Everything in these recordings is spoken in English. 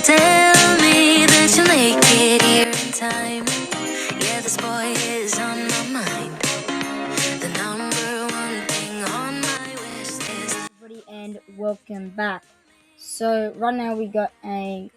tell me that you'll make it here in time. Yeah, this boy is on my mind. The number one thing on my wish list. Everybody, and welcome back. So right now we got a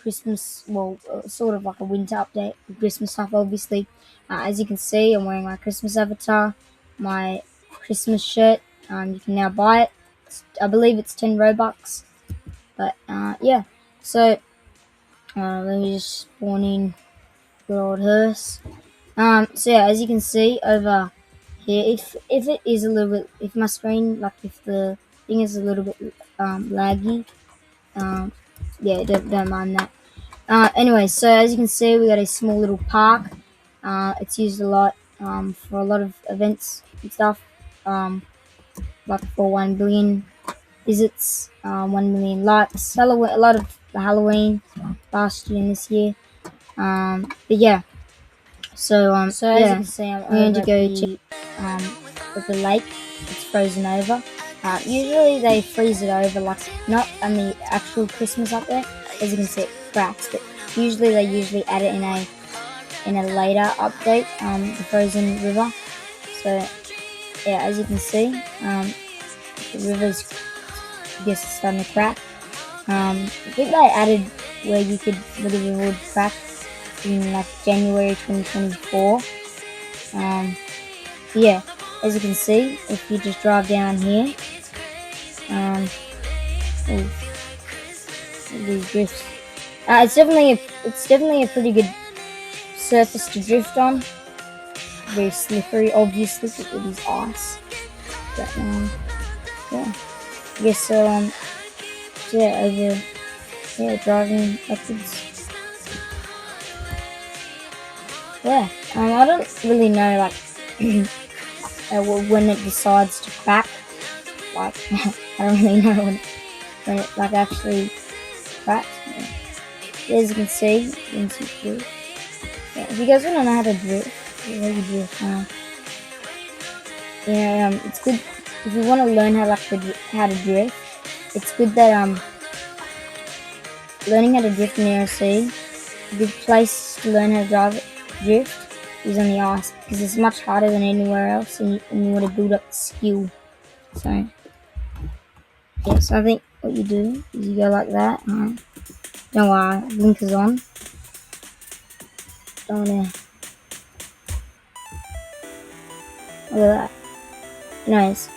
Christmas, sort of like a winter update with Christmas stuff. Obviously, as you can see, I'm wearing my Christmas avatar, my Christmas shirt. You can now buy it. I believe it's 10 robux. But yeah. So let me just spawn in good old hearse. So yeah, as you can see over here, if it is a little bit, if my screen, like if the thing is a little bit laggy, yeah, don't mind that. Anyway, so as you can see, we got a small little park. It's used a lot for a lot of events and stuff, like for 1 billion visits, 1 million likes, Halloween, a lot of the Halloween last year and this year. But yeah, so as you can see, I'm going to go to the lake. It's frozen over. Usually they freeze it over, like not on the actual Christmas update. As you can see, it cracks, but usually they add it in a later update, the frozen river. So yeah, as you can see, the river's, I guess, it's starting to crack. I think they added where the river would crack in like January 2024. Yeah, as you can see, if you just drive down here, these drifts. It's definitely a pretty good surface to drift on. Very slippery, obviously, because it is ice. But yeah, I guess so. Yeah, over driving upwards. Yeah, I don't really know like when it decides to crack. Like I don't really know when it like actually cracks. Yeah. As you can see, yeah, if you guys want to know how to drift, it's good if you want to learn how to drift. It's good that learning how to drift in ERLC, a good place to learn how to drift is on the ice, because it's much harder than anywhere else, and you want to build up the skill. So yeah, so I think what you do is you go like that. Don't worry, blinkers on. Don't wanna. Look at that. Nice.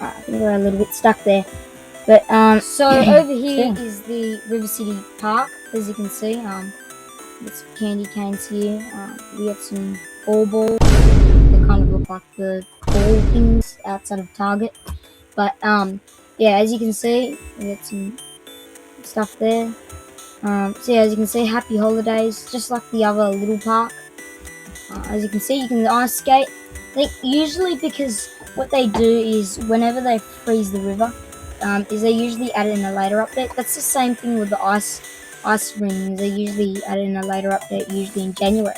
I think we're a little bit stuck there. But so over here is the River City Park, as you can see. There's some candy canes here. We got some balls. They kind of look like the ball things outside of Target. But yeah, as you can see, we got some stuff there. So yeah, as you can see, happy holidays, just like the other little park. As you can see, you can ice skate. I think usually, because what they do is whenever they freeze the river, is they usually add it in a later update. That's the same thing with the ice rings. They usually add it in a later update, usually in January.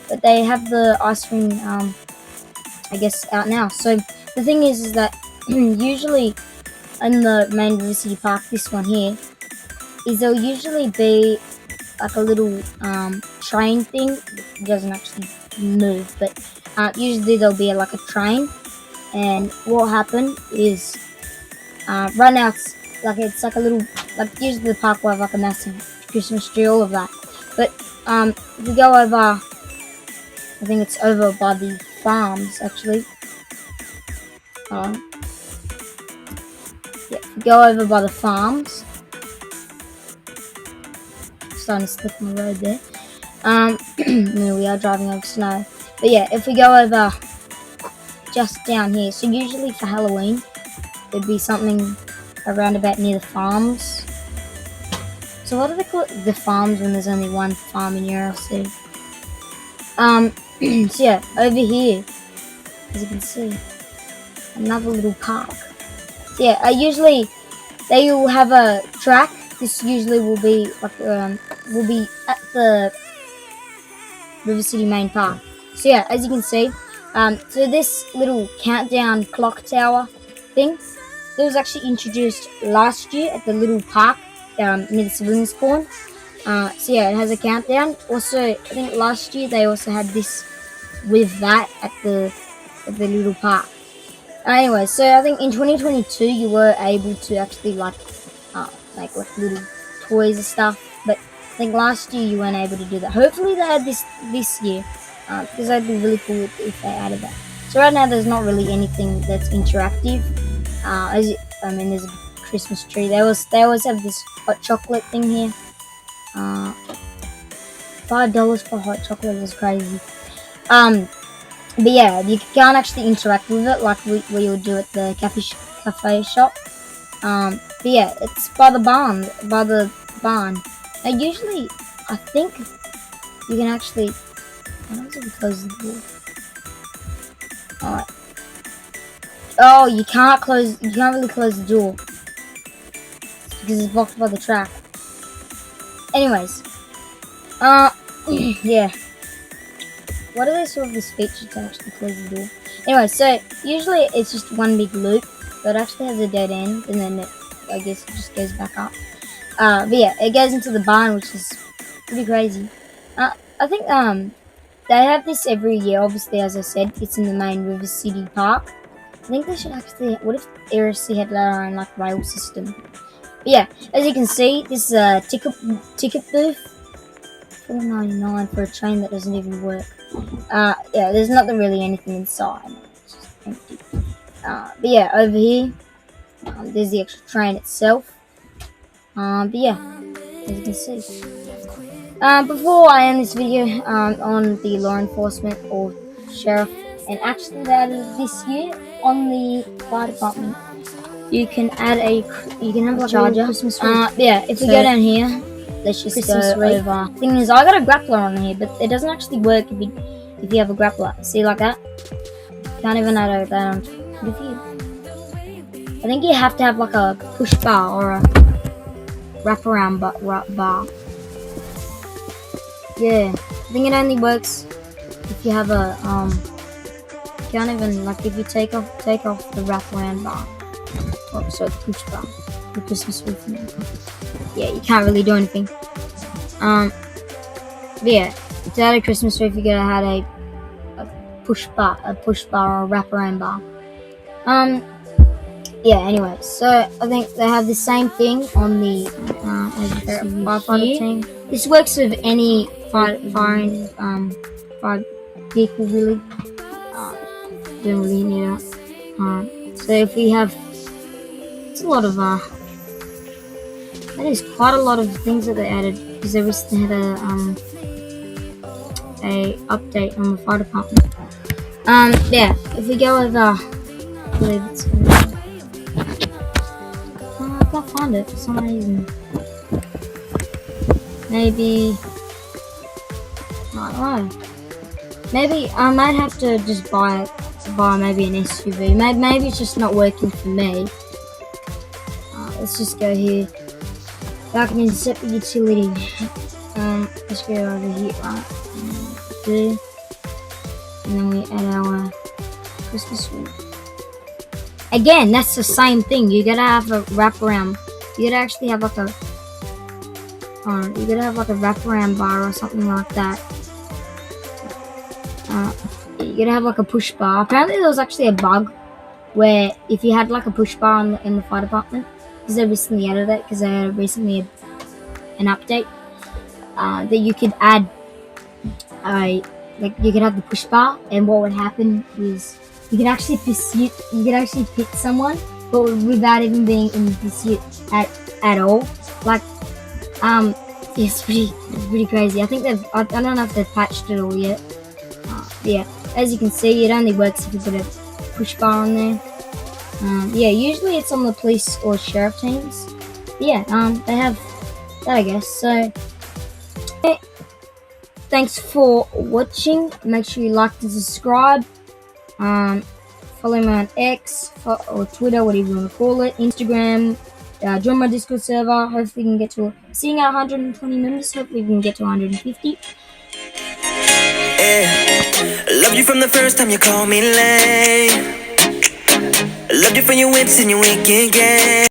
But they have the ice ring, I guess, out now. So the thing is that usually in the main River City Park, this one here, is there'll usually be like a little train thing. It doesn't actually move, but usually there'll be like a train. And what will happen is, right now it's like a little, like usually the park will have like a massive Christmas tree, all of that. But if you go over, I think it's over by the farms actually. Yeah, if you go over by the farms, starting to slip on the road there. We are driving over snow. But yeah, if we go over just down here, so usually for Halloween there'd be something around about near the farms. So what do they call it? The farms, when there's only one farm in ERLC. So yeah, over here, as you can see, another little park. So yeah, they will have a track. This usually will be like will be at the River City main park. So yeah, as you can see, so this little countdown clock tower thing, it was actually introduced last year at the little park near the civilian spawn. So yeah, it has a countdown. Also, I think last year they also had this with that at the little park. Anyway, so I think in 2022 you were able to actually like little toys and stuff, but I think last year you weren't able to do that. Hopefully they had this year, because that'd be really cool if they added that. So right now there's not really anything that's interactive. There's a Christmas tree. They always have this hot chocolate thing here. $5 for hot chocolate is crazy. But yeah, you can't actually interact with it like we would do at the cafe shop. But yeah, it's by the barn. Now usually, I think you can actually. How does it close the door? Alright. Oh, you can't really close the door because it's blocked by the track. Anyways, yeah. What are they sort of this feature to actually close the door? Anyway, so usually it's just one big loop, but it actually has a dead end, and then I guess it just goes back up. But yeah, it goes into the barn, which is pretty crazy. I think they have this every year. Obviously, as I said, it's in the main River City Park. I think they should actually. What if ERLC had their own like rail system? But yeah, as you can see, this is a ticket booth. $4.99 for a train that doesn't even work. Yeah, there's not really anything inside. It's just empty. But yeah, over here, there's the actual train itself. But yeah, as you can see. Before I end this video on the law enforcement or sheriff, and actually that is this year on the fire department, you can have like charger. Christmas tree. Yeah, if we go down here, let's just Christmas go over. Thing is, I got a grappler on here, but it doesn't actually work if you have a grappler. See, like that? Can't even add that on. But if you, I think you have to have like a push bar or a wraparound bar. Yeah, I think it only works if you have a can't even like if you take off the wraparound bar. Oh, so the push bar, the Christmas roof. Yeah, you can't really do anything. But yeah, to add a Christmas roof, you gotta have a push bar or a wraparound bar. Yeah. Anyway, so I think they have the same thing on the firefighter team. This works with any fire vehicle really. Don't really need it. So if we have, it's a lot of that is quite a lot of things that they added because they recently had a update on the fire department. Yeah, if we go with I believe it's I can't find it for some reason. Maybe I don't know. Maybe I might have to just buy maybe an SUV. Maybe it's just not working for me. Let's just go here. Back in separate utility. Let's go over here, right? And then we add our Christmas tree. Again, that's the same thing. You gotta have a wraparound. You gotta actually have like a. You gotta have like a wraparound bar or something like that. You gotta have like a push bar. Apparently, there was actually a bug where if you had like a push bar in the fire department, because they recently added it, because they had recently an update, that you could add you could have the push bar, and what would happen is you could actually hit someone, but without even being in pursuit at all. Like, it's pretty crazy. I think I don't know if they've patched it all yet. Yeah, as you can see, it only works if you put a push bar on there. Yeah, usually it's on the police or sheriff teams. But yeah, they have that, I guess. So, thanks for watching. Make sure you like and subscribe. Follow me on X or Twitter, whatever you want to call it. Instagram. Join my Discord server. Hopefully, we can get to seeing our 120 members. Hopefully, we can get to 150. Loved you from the first time you called me lame. Loved you for your wits and your wicked game.